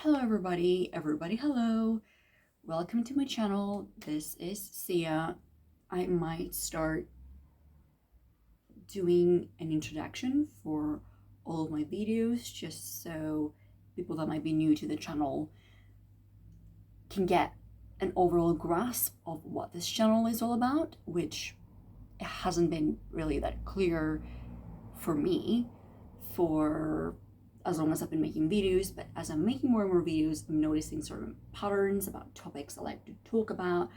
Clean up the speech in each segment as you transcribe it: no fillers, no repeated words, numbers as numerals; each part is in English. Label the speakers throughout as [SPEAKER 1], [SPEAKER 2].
[SPEAKER 1] Hello everybody, hello. Welcome to my channel. This is Sia. I might start doing an introduction for all of my videos just so people that might be new to the channel can get an overall grasp of what this channel is all about, which it hasn't been really that clear for me for as long as I've been making videos, but as I'm making more and more videos, I'm noticing certain patterns about topics I like to talk about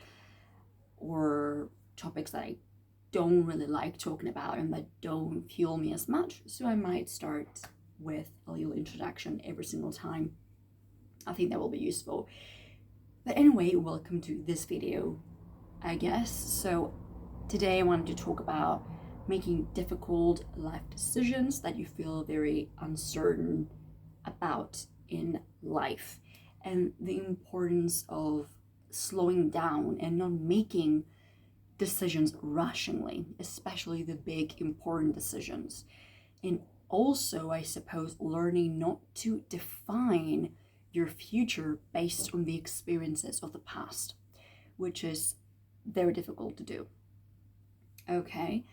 [SPEAKER 1] or topics that I don't really like talking about and that don't fuel me as much. So I might start with a little introduction every single time. I think that will be useful. But anyway, welcome to this video, I guess. So today I wanted to talk about making difficult life decisions that you feel very uncertain about in life, and the importance of slowing down and not making decisions rationally, especially the big important decisions. And also, I suppose, learning not to define your future based on the experiences of the past, which is very difficult to do. Okay,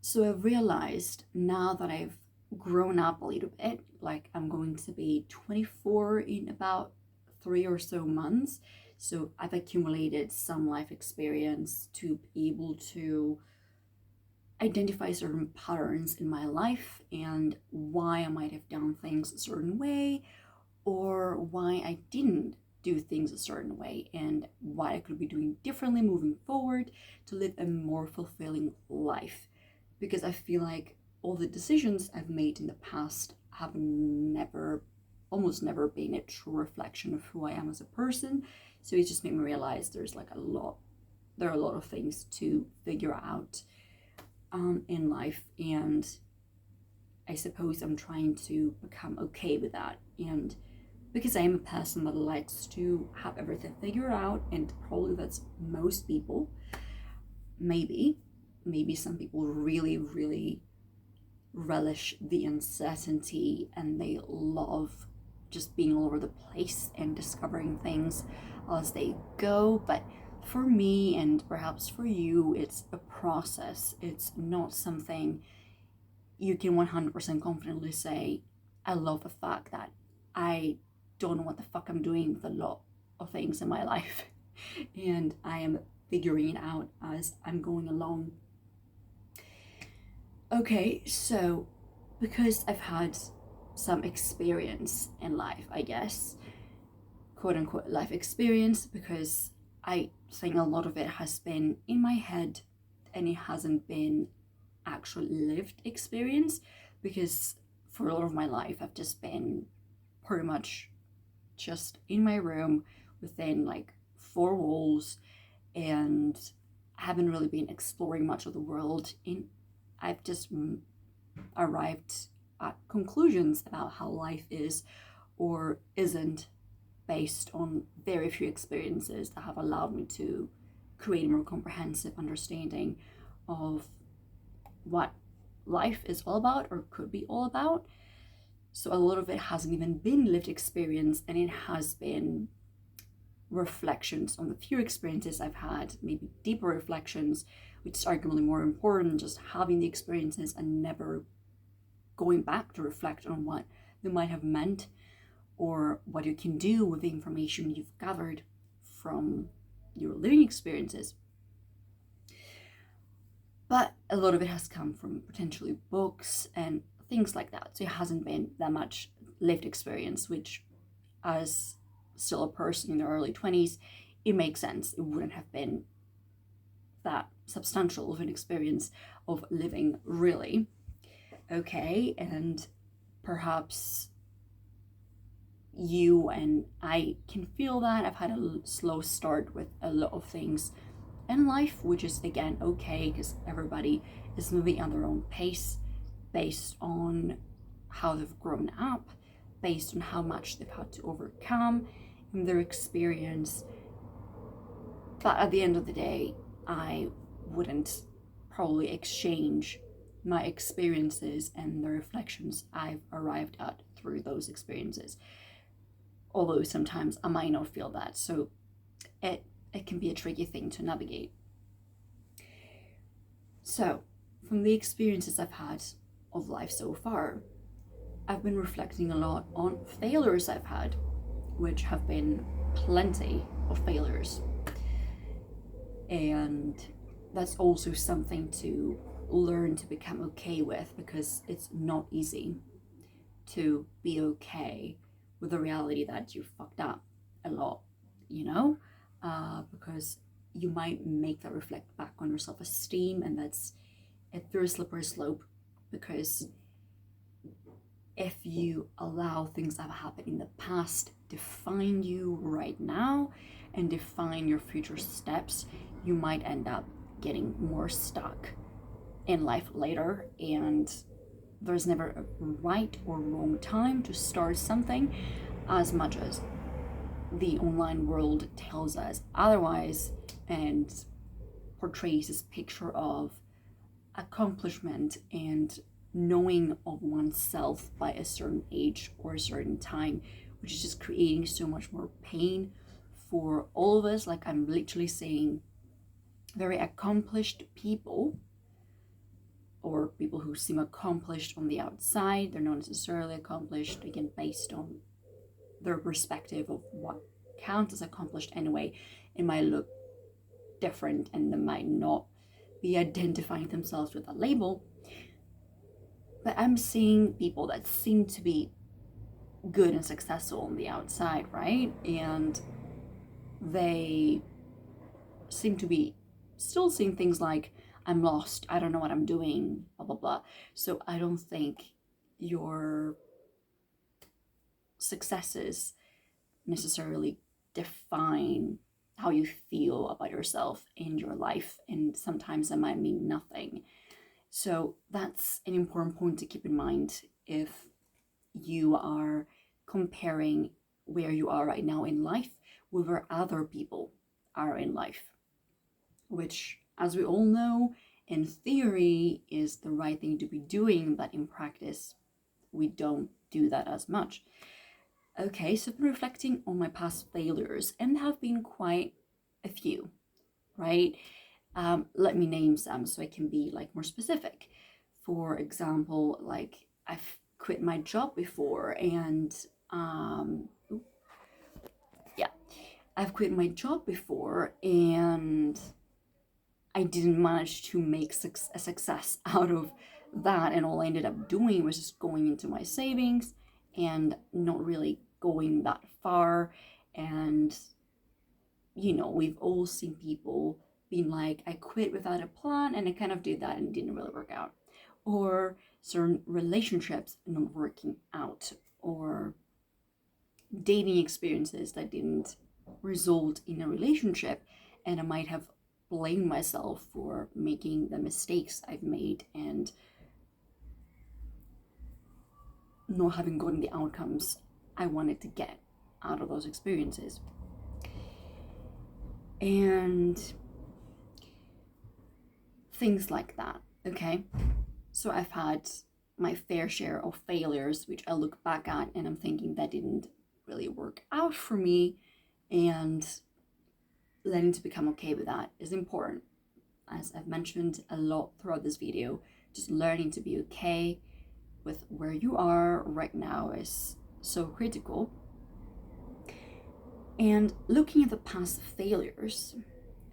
[SPEAKER 1] so I've realized now that I've grown up a little bit, like I'm going to be 24 in about 3 or so months. So I've accumulated some life experience to be able to identify certain patterns in my life and why I might have done things a certain way or why I didn't do things a certain way and what I could be doing differently moving forward to live a more fulfilling life. Because I feel like all the decisions I've made in the past have almost never been a true reflection of who I am as a person. So it just made me realize there are a lot of things to figure out in life, and I suppose I'm trying to become okay with that. And because I am a person that likes to have everything figured out, and probably that's most people, maybe some people really relish the uncertainty and they love just being all over the place and discovering things as they go. But for me, and perhaps for you, it's a process. It's not something you can 100% confidently say, I love the fact that I don't know what the fuck I'm doing with a lot of things in my life and I am figuring it out as I'm going along. Okay, so because I've had some experience in life, I guess, quote unquote life experience, because I think a lot of it has been in my head and it hasn't been actual lived experience, because for a lot of my life I've just been pretty much just in my room within like four walls and haven't really been exploring much of the world. I've just arrived at conclusions about how life is or isn't based on very few experiences that have allowed me to create a more comprehensive understanding of what life is all about or could be all about. So a lot of it hasn't even been lived experience, and it has been reflections on the few experiences I've had, maybe deeper reflections, which is arguably more important than just having the experiences and never going back to reflect on what they might have meant or what you can do with the information you've gathered from your living experiences. But a lot of it has come from potentially books and things like that. So it hasn't been that much lived experience, which, as still a person in their early 20s, it makes sense. It wouldn't have been that substantial of an experience of living, really. Okay, and perhaps you and I can feel that. I've had a slow start with a lot of things in life, which is again okay, because everybody is moving at their own pace based on how they've grown up, based on how much they've had to overcome in their experience. But at the end of the day, I wouldn't probably exchange my experiences and the reflections I've arrived at through those experiences although sometimes I might not feel that. So it can be a tricky thing to navigate. So, from the experiences I've had of life so far, I've been reflecting a lot on failures I've had, which have been plenty of failures. And that's also something to learn to become okay with, because it's not easy to be okay with the reality that you fucked up a lot, because you might make that reflect back on your self-esteem, and that's a very slippery slope, because if you allow things that have happened in the past define you right now and define your future steps, you might end up getting more stuck in life later. And there's never a right or wrong time to start something, as much as the online world tells us otherwise and portrays this picture of accomplishment and knowing of oneself by a certain age or a certain time, which is just creating so much more pain for all of us. Like, I'm literally saying very accomplished people, or people who seem accomplished on the outside, they're not necessarily accomplished, again, based on their perspective of what counts as accomplished anyway. It might look different, and they might not be identifying themselves with a label. But I'm seeing people that seem to be good and successful on the outside, right? And they seem to be still seeing things like, I'm lost, I don't know what I'm doing, blah, blah, blah. So I don't think your successes necessarily define how you feel about yourself and your life. And sometimes that might mean nothing. So that's an important point to keep in mind if you are comparing where you are right now in life with where other people are in life, which, as we all know, in theory is the right thing to be doing, but in practice, we don't do that as much. Okay, so I've been reflecting on my past failures, and there have been quite a few, right? Let me name some so I can be more specific. For example, I've quit my job before, and I've quit my job before, and I didn't manage to make a success out of that, and all I ended up doing was just going into my savings and not really going that far. And we've all seen people being like, I quit without a plan, and I kind of did that and it didn't really work out. Or certain relationships not working out, or dating experiences that didn't result in a relationship, and I might have blamed myself for making the mistakes I've made and not having gotten the outcomes I wanted to get out of those experiences. And things like that, okay? So I've had my fair share of failures, which I look back at and I'm thinking that didn't really work out for me, and learning to become okay with that is important. As I've mentioned a lot throughout this video, just learning to be okay with where you are right now is so critical. And looking at the past failures,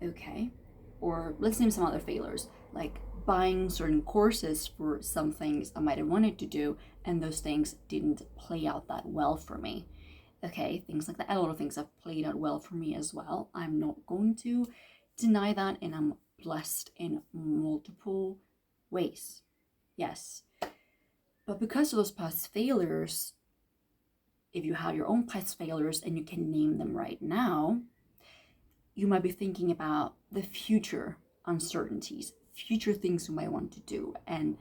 [SPEAKER 1] okay, or let's name some other failures, like buying certain courses for some things I might have wanted to do, and those things didn't play out that well for me. Okay, things like that. A lot of things have played out well for me as well. I'm not going to deny that, and I'm blessed in multiple ways. Yes. But because of those past failures, if you have your own past failures and you can name them right now, you might be thinking about the future uncertainties, future things you might want to do, and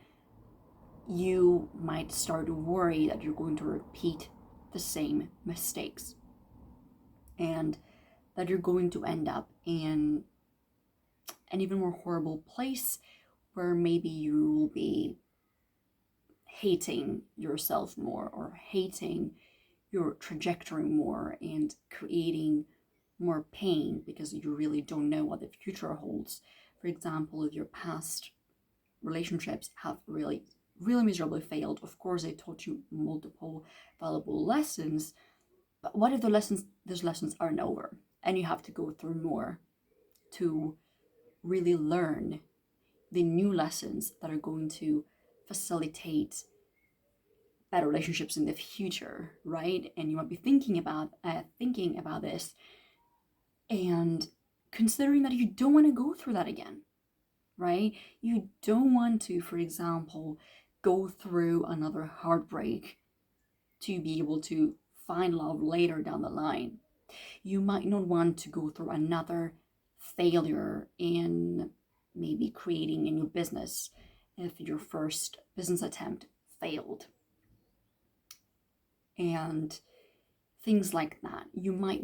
[SPEAKER 1] you might start to worry that you're going to repeat the same mistakes and that you're going to end up in an even more horrible place where maybe you will be hating yourself more, or hating your trajectory more and creating more pain because you really don't know what the future holds. For example, if your past relationships have really, really miserably failed, of course, they taught you multiple valuable lessons. But what if those lessons aren't over and you have to go through more to really learn the new lessons that are going to facilitate better relationships in the future, right? And you might be thinking about this and considering that you don't want to go through that again, right? You don't want to, for example, go through another heartbreak to be able to find love later down the line. You might not want to go through another failure in maybe creating a new business if your first business attempt failed. And things like that. You might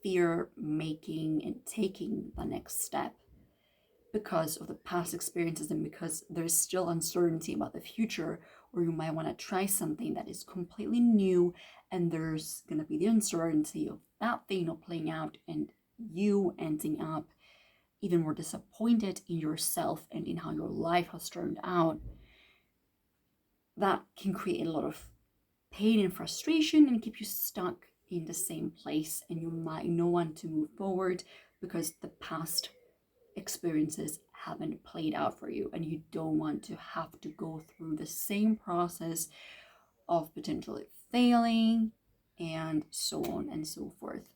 [SPEAKER 1] fear making and taking the next step because of the past experiences and because there's still uncertainty about the future, or you might want to try something that is completely new and there's going to be the uncertainty of that thing not playing out and you ending up even more disappointed in yourself and in how your life has turned out. That can create a lot of pain and frustration and keep you stuck in the same place, and you might not want to move forward because the past experiences haven't played out for you and you don't want to have to go through the same process of potentially failing and so on and so forth.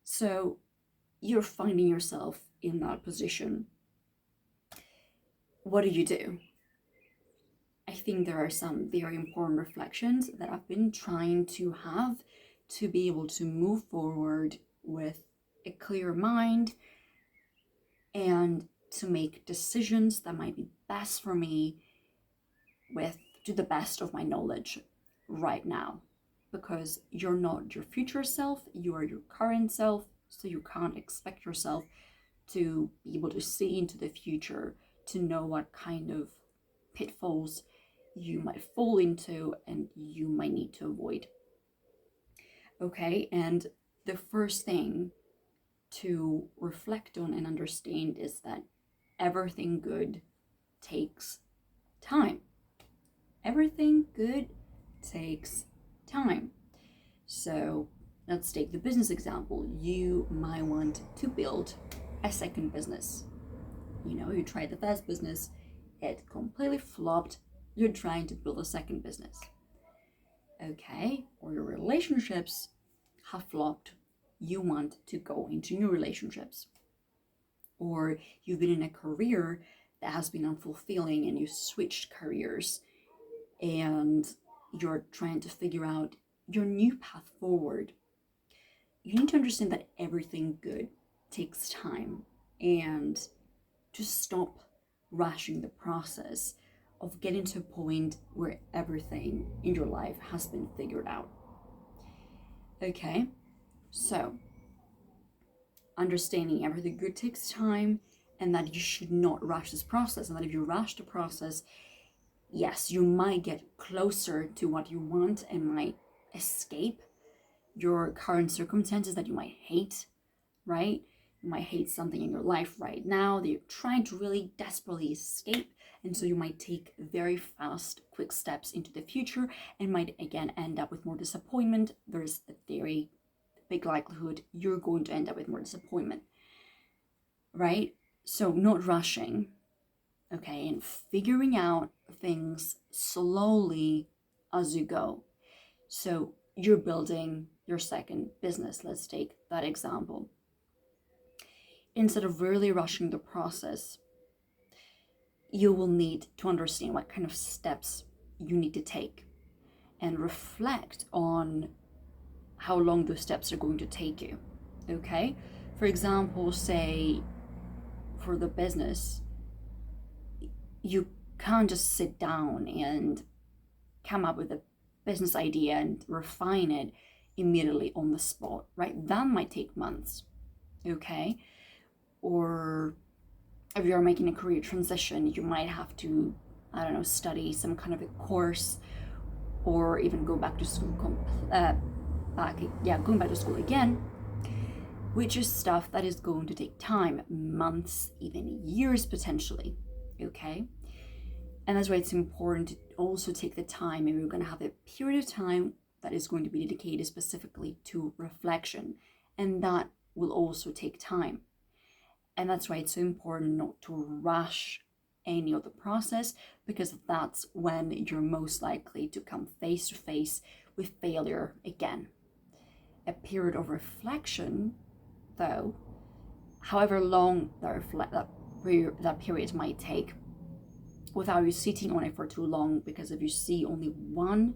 [SPEAKER 1] So you're finding yourself in that position. What do? I think there are some very important reflections that I've been trying to have to be able to move forward with a clear mind and to make decisions that might be best for me to the best of my knowledge right now. Because you're not your future self, you are your current self, so you can't expect yourself to be able to see into the future, to know what kind of pitfalls you might fall into and you might need to avoid. Okay, and the first thing to reflect on and understand is that everything good takes time. Everything good takes time. So let's take the business example. You might want to build a second business. You tried the first business, it completely flopped. You're trying to build a second business. Okay, or your relationships have flopped. You want to go into new relationships. Or you've been in a career that has been unfulfilling and you switched careers and you're trying to figure out your new path forward. You need to understand that everything good takes time and to stop rushing the process of getting to a point where everything in your life has been figured out. Okay, so understanding everything good takes time and that you should not rush this process, and that if you rush the process, yes, you might get closer to what you want and might escape your current circumstances that you might hate, right? You might hate something in your life right now that you're trying to really desperately escape. And so you might take very fast, quick steps into the future and might again end up with more disappointment. There's a very big likelihood you're going to end up with more disappointment, right? So not rushing, okay, and figuring out things slowly as you go. So you're building your second business. Let's take that example. Instead of really rushing the process, you will need to understand what kind of steps you need to take and reflect on how long those steps are going to take you. Okay? For example, say for the business, you can't just sit down and come up with a business idea and refine it immediately on the spot, right? That might take months. Okay? Or if you're making a career transition, you might have to, study some kind of a course or even go back to school, going back to school again, which is stuff that is going to take time, months, even years potentially, okay? And that's why it's important to also take the time, and we're going to have a period of time that is going to be dedicated specifically to reflection, and that will also take time. And that's why it's so important not to rush any of the process, because that's when you're most likely to come face to face with failure again. A period of reflection, though, however long that period might take, without you sitting on it for too long, because if you see only one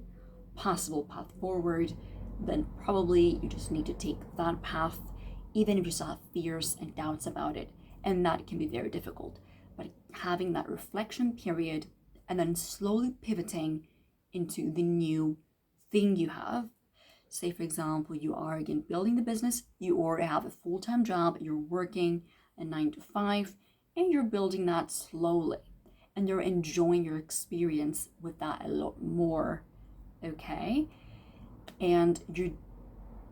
[SPEAKER 1] possible path forward, then probably you just need to take that path, even if you still have fears and doubts about it, and that can be very difficult. But having that reflection period and then slowly pivoting into the new thing you have. Say, for example, you are again building the business, you already have a full-time job, you're working a 9 to 5, and you're building that slowly, and you're enjoying your experience with that a lot more, okay? And you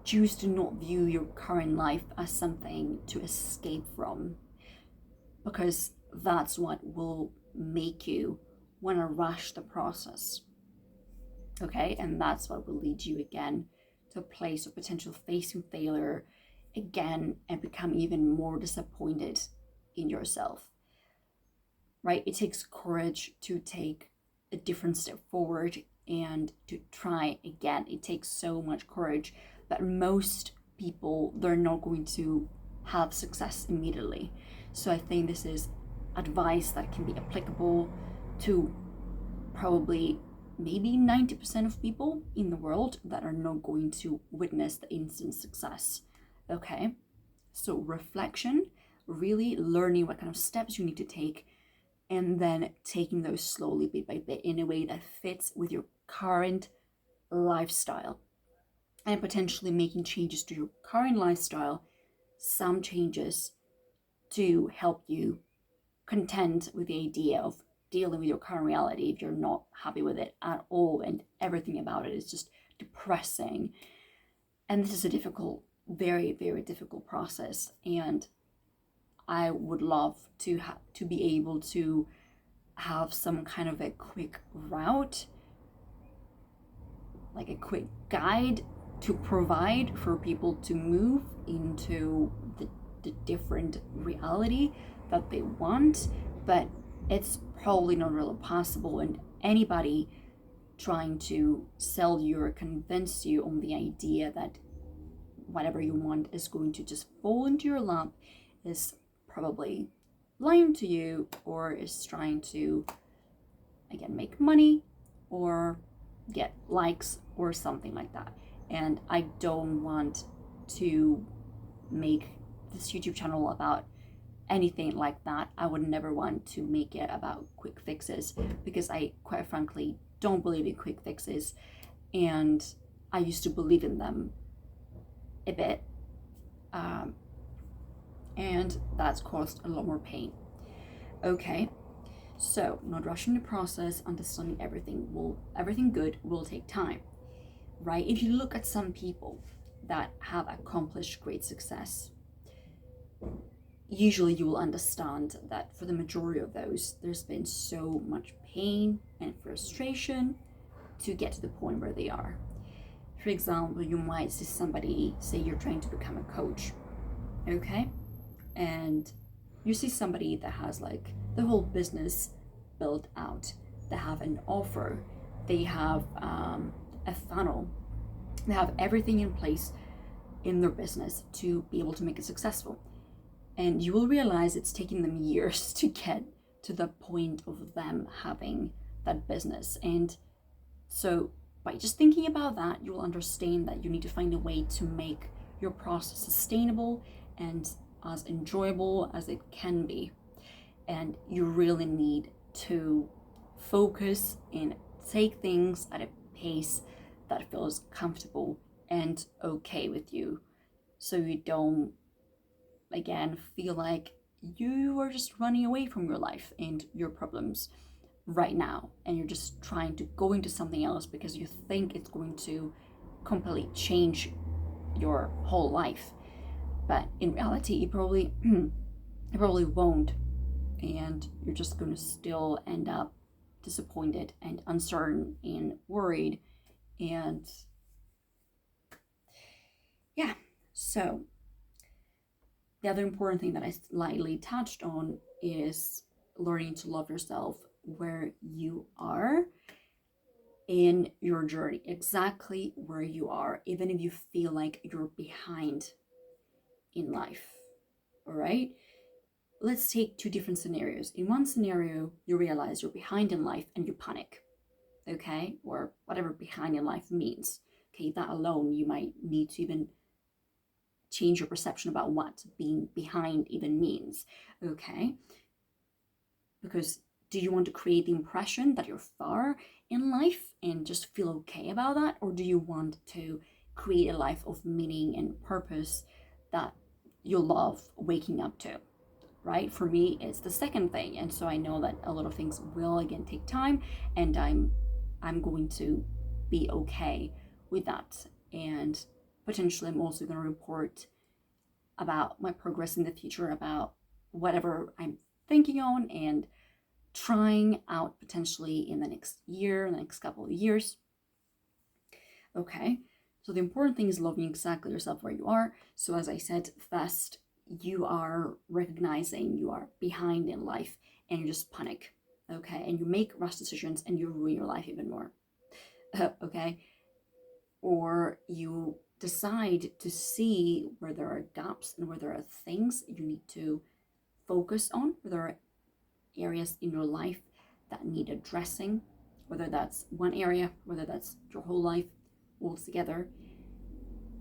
[SPEAKER 1] choose to not view your current life as something to escape from, because that's what will make you want to rush the process, okay? And that's what will lead you again to a place of potential facing failure again and become even more disappointed in yourself, right? It takes courage to take a different step forward and to try again. It takes so much courage, but most people, they're not going to have success immediately. So I think this is advice that can be applicable to probably maybe 90% of people in the world that are not going to witness the instant success, okay? So reflection, really learning what kind of steps you need to take, and then taking those slowly bit by bit in a way that fits with your current lifestyle, and potentially making changes to your current lifestyle, some changes to help you contend with the idea of dealing with your current reality if you're not happy with it at all and everything about it is just depressing. And this is a difficult, very, very difficult process, and I would love to be able to have some kind of a quick route, like a quick guide to provide for people to move into the different reality that they want, but it's probably not really possible. And anybody trying to sell you or convince you on the idea that whatever you want is going to just fall into your lap is probably lying to you, or is trying to, again, make money or get likes or something like that. And I don't want to make this YouTube channel about anything like that. I would never want to make it about quick fixes, because I quite frankly don't believe in quick fixes, and I used to believe in them a bit, and that's caused a lot more pain. Okay, so not rushing the process, understanding everything good will take time, right? If you look at some people that have accomplished great success, usually you will understand that for the majority of those, there's been so much pain and frustration to get to the point where they are. For example, you might see somebody, say you're trying to become a coach, okay? And you see somebody that has like the whole business built out. They have an offer, they have a funnel, they have everything in place in their business to be able to make it successful. And you will realize it's taking them years to get to the point of them having that business. And so by just thinking about that, you will understand that you need to find a way to make your process sustainable and as enjoyable as it can be. And you really need to focus and take things at a pace that feels comfortable and okay with you, so you don't, again, feel like you are just running away from your life and your problems, right now, and you're just trying to go into something else because you think it's going to completely change your whole life. But in reality, it probably it probably won't, and you're just going to still end up disappointed and uncertain and worried. And yeah, so the other important thing that I slightly touched on is learning to love yourself where you are in your journey, exactly where you are, even if you feel like you're behind in life. All right? Let's take two different scenarios. In one scenario, you realize you're behind in life and you panic, okay? Or whatever behind in life means. Okay, that alone, you might need to even change your perception about what being behind even means, okay? Because do you want to create the impression that you're far in life and just feel okay about that? Or do you want to create a life of meaning and purpose that you'll love waking up to? Right? For me, it's the second thing. And so I know that a lot of things will again take time, and I'm going to be okay with that. And potentially I'm also going to report about my progress in the future, about whatever I'm thinking on and trying out potentially in the next year, in the next couple of years. Okay, so the important thing is loving exactly yourself where you are. So as I said, first, you are recognizing you are behind in life and you just panic, okay? And you make rash decisions and you ruin your life even more, okay? Or you decide to see where there are gaps and where there are things you need to focus on, where there are areas in your life that need addressing, whether that's one area, whether that's your whole life altogether.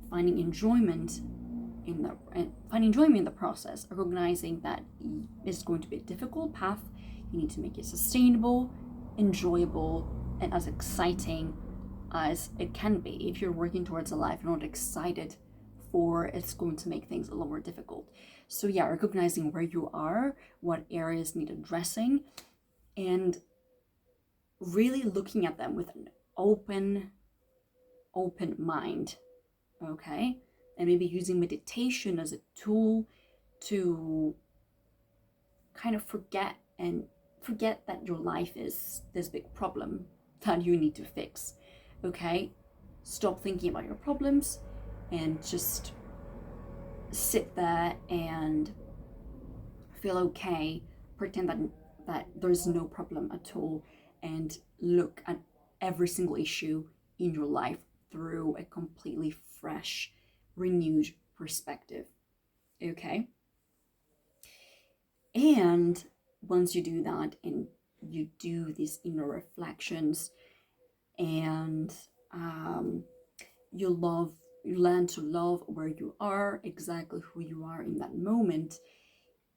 [SPEAKER 1] Finding enjoyment in the process, recognizing that it's going to be a difficult path. You need to make it sustainable, enjoyable, and as exciting as it can be. If you're working towards a life you're not excited for, it's going to make things a lot more difficult. So yeah, recognizing where you are, what areas need addressing, and really looking at them with an open mind, okay? And maybe using meditation as a tool to kind of forget that your life is this big problem that you need to fix, okay? Stop thinking about your problems and just sit there and feel okay, pretend that there's no problem at all, and look at every single issue in your life through a completely fresh, renewed perspective, okay? And once you do that and you do these inner reflections, and you learn to love where you are, exactly who you are in that moment,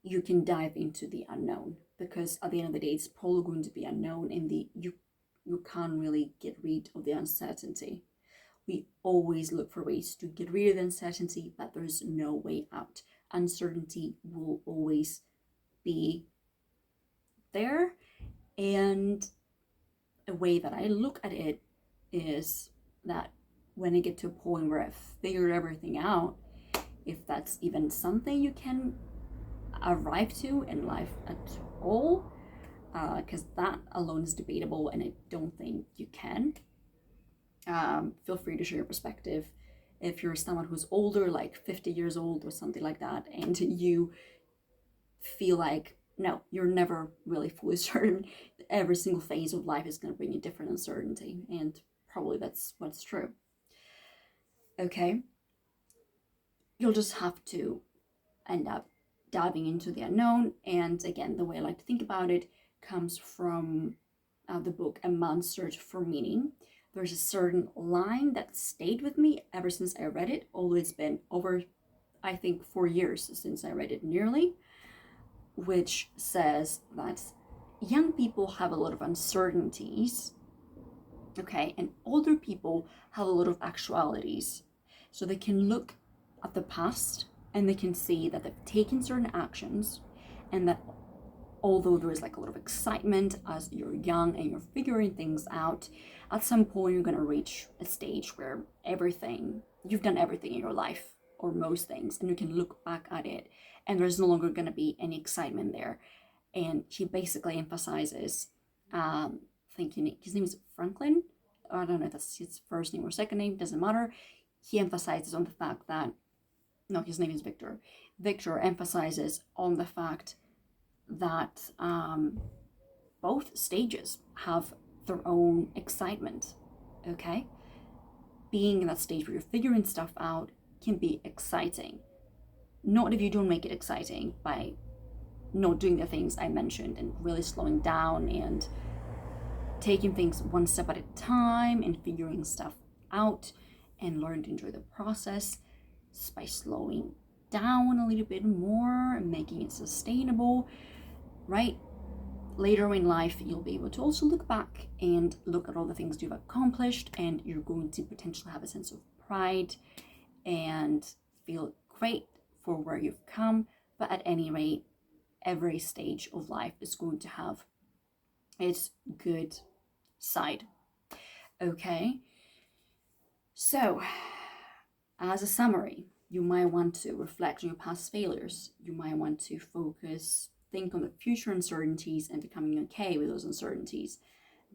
[SPEAKER 1] you can dive into the unknown, because at the end of the day it's probably going to be unknown, and you can't really get rid of the uncertainty. We always look for ways to get rid of the uncertainty, but there's no way out. Uncertainty will always be there. And a way that I look at it is that when I get to a point where I've figured everything out, if that's even something you can arrive to in life at all, because that alone is debatable and I don't think you can. Feel free to share your perspective. If you're someone who's older, like 50 years old or something like that, and you feel like, no, you're never really fully certain, every single phase of life is going to bring you different uncertainty, and probably that's what's true. Okay? You'll just have to end up diving into the unknown. And again, the way I like to think about it comes from the book A Man's Search for Meaning. There's a certain line that stayed with me ever since I read it, although it's been over, I think, 4 years since I read it nearly, which says that young people have a lot of uncertainties, okay, and older people have a lot of actualities. So they can look at the past and they can see that they've taken certain actions, and that although there is like a lot of excitement as you're young and you're figuring things out, at some point you're going to reach a stage where you've done everything in your life, or most things, and you can look back at it and there's no longer going to be any excitement there. And he basically emphasizes, thinking his name is Franklin, I don't know if that's his first name or second name, doesn't matter. He emphasizes on the fact that, no, his name is Victor. Victor emphasizes on the fact that both stages have their own excitement, okay? Being in that stage where you're figuring stuff out can be exciting. Not if you don't make it exciting by not doing the things I mentioned and really slowing down and taking things one step at a time and figuring stuff out and learn to enjoy the process by slowing down a little bit more and making it sustainable, right? Later in life, you'll be able to also look back and look at all the things you've accomplished, and you're going to potentially have a sense of pride and feel great for where you've come. But at any rate, every stage of life is going to have its good side. Okay, so as a summary, you might want to reflect on your past failures. You might want to think on the future uncertainties and becoming okay with those uncertainties.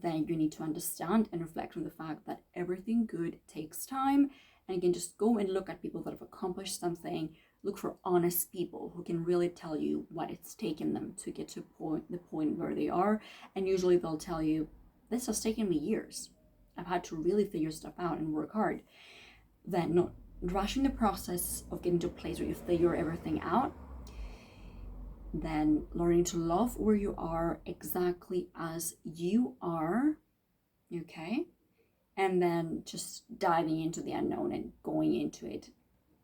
[SPEAKER 1] Then you need to understand and reflect on the fact that everything good takes time. And again, just go and look at people that have accomplished something. Look for honest people who can really tell you what it's taken them to get to the point where they are. And usually they'll tell you, this has taken me years. I've had to really figure stuff out and work hard. Then not rushing the process of getting to a place where you figure everything out. Then learning to love where you are exactly as you are, okay? And then just diving into the unknown and going into it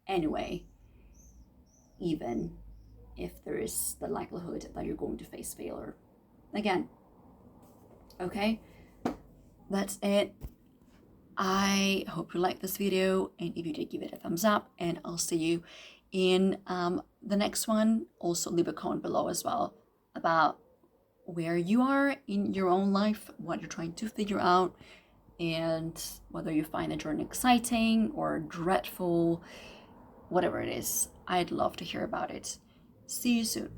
[SPEAKER 1] anyway, even if there is the likelihood that you're going to face failure again. Okay, that's it. I hope you liked this video, and if you did, give it a thumbs up, and I'll see you in the next one. Also leave a comment below as well about where you are in your own life, what you're trying to figure out, and whether you find the journey exciting or dreadful, whatever it is. I'd love to hear about it. See you soon.